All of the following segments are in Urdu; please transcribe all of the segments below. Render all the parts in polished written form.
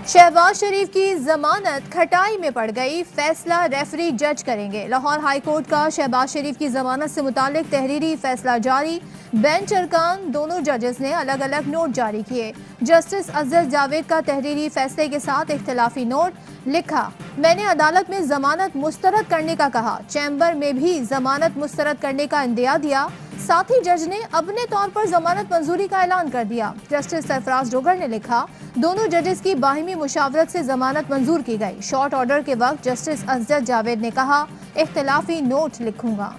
شہباز شریف کی ضمانت کھٹائی میں پڑ گئی، فیصلہ ریفری جج کریں گے۔ لاہور ہائی کورٹ کا شہباز شریف کی ضمانت سے متعلق تحریری فیصلہ جاری، بینچ ارکان دونوں ججز نے الگ الگ نوٹ جاری کیے۔ جسٹس افضل جاوید کا تحریری فیصلے کے ساتھ اختلافی نوٹ لکھا، میں نے عدالت میں ضمانت مسترد کرنے کا کہا، چیمبر میں بھی ضمانت مسترد کرنے کا اندیا دیا، ساتھ ہی جج نے اپنے طور پر ضمانت منظوری کا اعلان کر دیا۔ جسٹس سرفراز ڈوگر نے لکھا، دونوں ججز کی باہمی مشاورت سے ضمانت منظور کی گئی۔ شارٹ آرڈر کے وقت جسٹس افضل جاوید نے کہا، اختلافی نوٹ لکھوں گا۔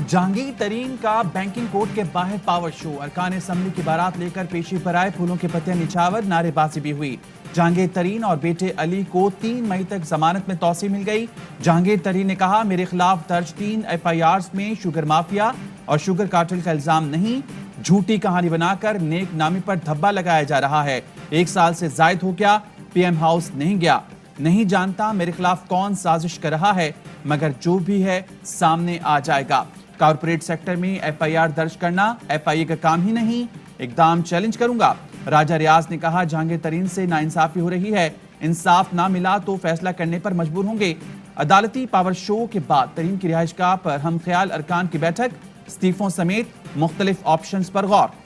جہانگیر ترین کا بینکنگ کورٹ کے باہر پاور شو، ارکان اسمبلی کی بارات لے کر پیشی پر آئے، پھولوں کے پتیاں نچھاور، نعرے بازی بھی ہوئی۔ جہانگیر ترین اور بیٹے علی کو 3 مئی تک ضمانت میں توسیع مل گئی۔ جہانگیر ترین نے کہا، میرے خلاف درج 3 FIRs میں شوگر مافیا اور شوگر کارٹل کا الزام نہیں، جھوٹی کہانی بنا کر نیک نامی پر دھبا لگایا جا رہا ہے۔ 1 سال سے زائد ہو گیا، PM ہاؤس نہیں گیا، نہیں جانتا میرے خلاف کون سازش کر رہا ہے، مگر جو بھی ہے سامنے آ جائے گا۔ کارپوریٹ سیکٹر میں FIR درج کرنا FIA کا کام ہی نہیں، اقدام چیلنج کروں گا۔ راجہ ریاض نے کہا، جہانگیر ترین سے ناانصافی ہو رہی ہے، انصاف نہ ملا تو فیصلہ کرنے پر مجبور ہوں گے۔ عدالتی پاور شو کے بعد ترین کی رہائش گاہ پر ہم خیال ارکان کی بیٹھک، استعفوں سمیت مختلف آپشنز پر غور۔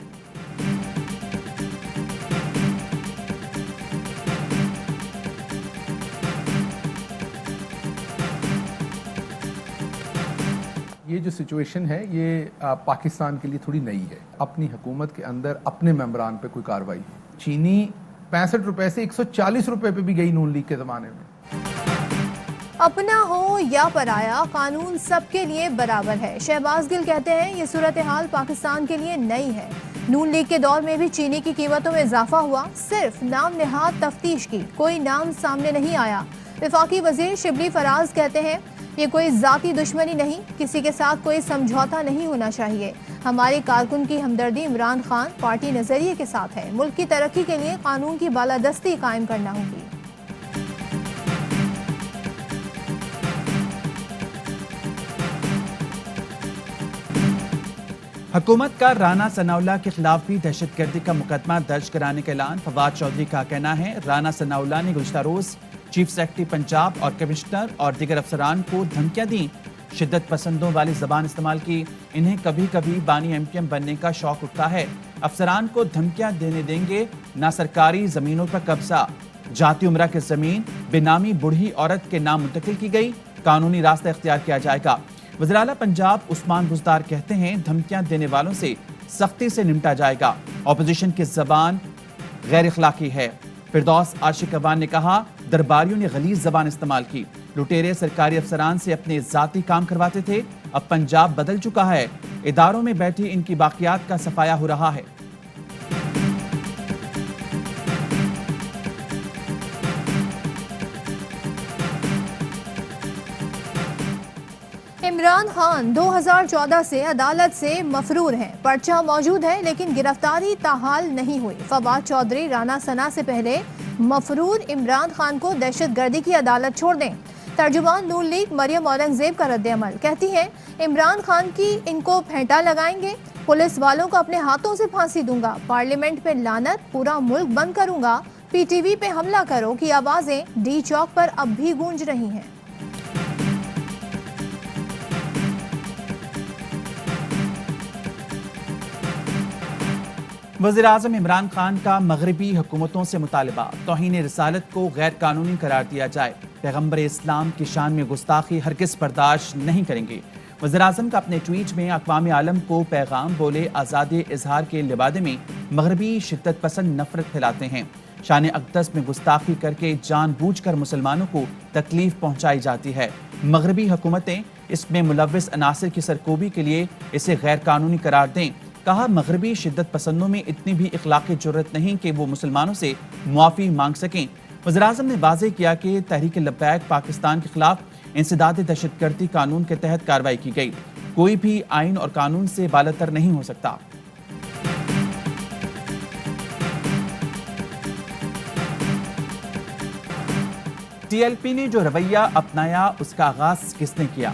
یہ جو سچویشن ہے یہ پاکستان کے لیے تھوڑی نئی ہے۔ اپنی حکومت کے اندر اپنے ممبران پہ کوئی کارروائی، چینی 65 روپے سے 140 روپے پہ بھی گئی نون لیگ کے زمانے میں۔ اپنا ہو یا پرایا، قانون سب کے لیے برابر ہے۔ شہباز گل کہتے ہیں، یہ صورتحال پاکستان کے لیے نئی ہے۔ نون لیگ کے دور میں بھی چینی کی قیمتوں میں اضافہ ہوا، صرف نام نہاد تفتیش کی، کوئی نام سامنے نہیں آیا۔ وفاقی وزیر شبلی فراز کہتے ہیں، یہ کوئی ذاتی دشمنی نہیں، کسی کے ساتھ کوئی سمجھوتا نہیں ہونا چاہیے۔ ہمارے کارکن کی ہمدردی عمران خان پارٹی نظریے کے ساتھ ہے، ملک کی ترقی کے لیے قانون کی بالادستی قائم کرنا ہوگی۔ حکومت کا رانا ثناءاللہ کے خلاف بھی دہشت گردی کا مقدمہ درج کرانے کا اعلان۔ فواد چودھری کا کہنا ہے، رانا ثناءاللہ نے گزشتہ روز چیف سیکرٹری پنجاب اور کمشنر اور دیگر افسران کو دھمکیاں دیں، شدت پسندوں والی زبان استعمال کی، انہیں کبھی کبھی بانی MPM بننے کا شوق اٹھتا ہے، افسران کو دھمکیاں دینے دیں گے، نہ سرکاری زمینوں پر قبضہ، جاتی عمرہ کی زمین بے نامی بوڑھی عورت کے نام منتقل کی گئی، قانونی راستہ اختیار کیا جائے گا۔ وزیر اعلیٰ پنجاب عثمان بزدار کہتے ہیں، دھمکیاں دینے والوں سے سختی سے نمٹا جائے گا، اپوزیشن کی زبان غیر اخلاقی ہے۔ فردوس عاشق اقبال نے کہا، درباریوں نے غلیظ زبان استعمال کی، لٹیرے سرکاری افسران سے اپنے ذاتی کام کرواتے تھے، اب پنجاب بدل چکا ہے، اداروں میں بیٹھی ان کی باقیات کا صفایا ہو رہا ہے۔ عمران خان 2014 سے عدالت سے مفرور ہیں، پرچہ موجود ہے لیکن گرفتاری تاحال نہیں ہوئی۔ فواد چودھری، رانا ثنا سے پہلے مفرور عمران خان کو دہشت گردی کی عدالت چھوڑ دیں۔ ترجمان نون لیگ مریم اورنگزیب کا رد عمل، کہتی ہیں، عمران خان کی ان کو پھینٹا لگائیں گے، پولیس والوں کو اپنے ہاتھوں سے پھانسی دوں گا، پارلیمنٹ پہ لعنت، پورا ملک بند کروں گا، PTV پہ حملہ کرو کی آوازیں ڈی چوک پر اب بھی گونج رہی ہیں۔ وزیراعظم عمران خان کا مغربی حکومتوں سے مطالبہ، توہین رسالت کو غیر قانونی قرار دیا جائے، پیغمبر اسلام کی شان میں گستاخی ہرگز برداشت نہیں کریں گے۔ وزیراعظم کا اپنے ٹویٹ میں اقوام عالم کو پیغام، بولے آزاد اظہار کے لبادے میں مغربی شدت پسند نفرت پھیلاتے ہیں، شان اقدس میں گستاخی کر کے جان بوجھ کر مسلمانوں کو تکلیف پہنچائی جاتی ہے۔ مغربی حکومتیں اس میں ملوث عناصر کی سرکوبی کے لیے اسے غیر قانونی قرار دیں۔ کہا، مغربی شدت پسندوں میں اتنی بھی اخلاقی جرت نہیں کہ وہ مسلمانوں سے معافی مانگ سکیں۔ وزیراعظم نے واضح کیا کہ تحریک لبیک پاکستان کے خلاف انسداد دہشت گردی قانون کے تحت کارروائی کی گئی، کوئی بھی آئین اور قانون سے بالاتر نہیں ہو سکتا۔ TLP نے جو رویہ اپنایا، اس کا آغاز کس نے کیا؟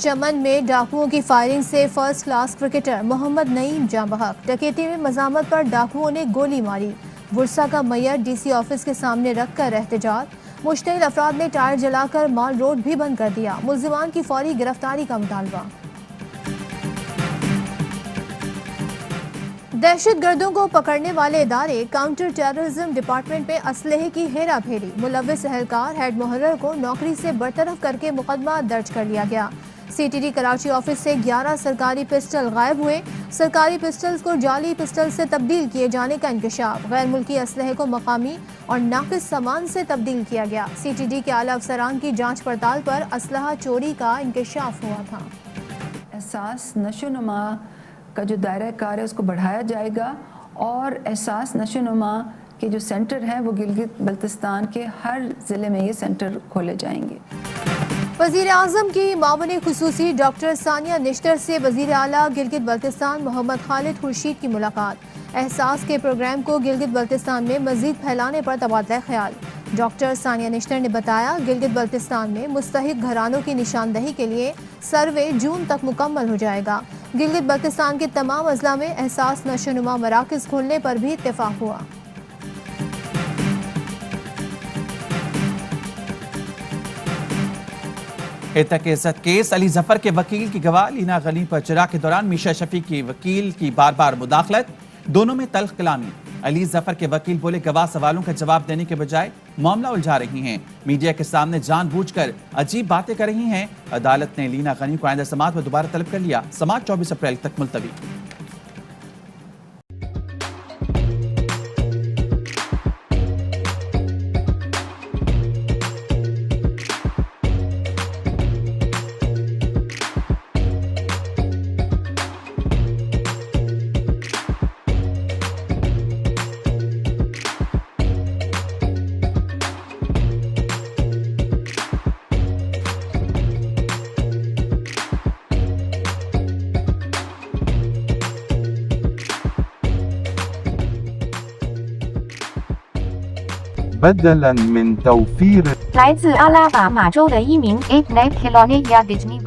چمن میں ڈاکوؤں کی فائرنگ سے فرسٹ کلاس کرکٹر محمد نعیم جاں بحق. ڈکیتی میں مزاحمت پر ڈاکوؤں نے گولی ماری. ورثا کا میئر ڈی سی آفس کے سامنے رکھ کر احتجاج. مشتعل افراد نے ٹائر جلا کر مال روڈ بھی بند کر دیا. ملزمان کی فوری گرفتاری کا مطالبہ. دہشت گردوں کو پکڑنے والے ادارے کاؤنٹر ٹیررزم ڈپارٹمنٹ میں اسلحے کی ہیرا پھیری. ملوث اہلکار ہیڈ محرر کو نوکری سے برطرف کر کے مقدمہ درج کر لیا گیا. C T D Karachi office سے 11 سرکاری پسٹل غائب ہوئے. سرکاری پسٹلز کو جعلی پسٹل سے تبدیل کیے جانے کا انکشاف. غیر ملکی اسلحے کو مقامی اور ناقص سامان سے تبدیل کیا گیا. سی ٹی ڈی کے اعلی افسران کی جانچ پڑتال پر اسلحہ چوری کا انکشاف ہوا تھا. احساس نشو نما کا جو دائرہ کار ہے اس کو بڑھایا جائے گا اور احساس نشو نما کے جو سینٹر ہیں وہ گلگت بلتستان کے ہر ضلع میں یہ سینٹر کھولے جائیں گے. وزیر اعظم کی معاون خصوصی ڈاکٹر ثانیہ نشتر سے وزیر اعلیٰ گلگت بلتستان محمد خالد خورشید کی ملاقات. احساس کے پروگرام کو گلگت بلتستان میں مزید پھیلانے پر تبادلہ خیال. ڈاکٹر ثانیہ نشتر نے بتایا گلگت بلتستان میں مستحق گھرانوں کی نشاندہی کے لیے سروے جون تک مکمل ہو جائے گا. گلگت بلتستان کے تمام اضلاع میں احساس نشوونما مراکز کھولنے پر بھی اتفاق ہوا. اعتق عزت کیس علی ظفر کے وکیل کی گواہ لینا غنی پر چراغ کے دوران میشا شفیع کی وکیل کی بار بار مداخلت. دونوں میں تلخ کلامی. علی ظفر کے وکیل بولے گواہ سوالوں کا جواب دینے کے بجائے معاملہ الجھا رہی ہیں. میڈیا کے سامنے جان بوجھ کر عجیب باتیں کر رہی ہیں. عدالت نے لینا غنی کو آئندہ سماعت میں دوبارہ طلب کر لیا. سماعت 24 اپریل تک ملتوی. بدلاً من توفير 来自阿拉巴马州的一名 Ape Nike 迪士尼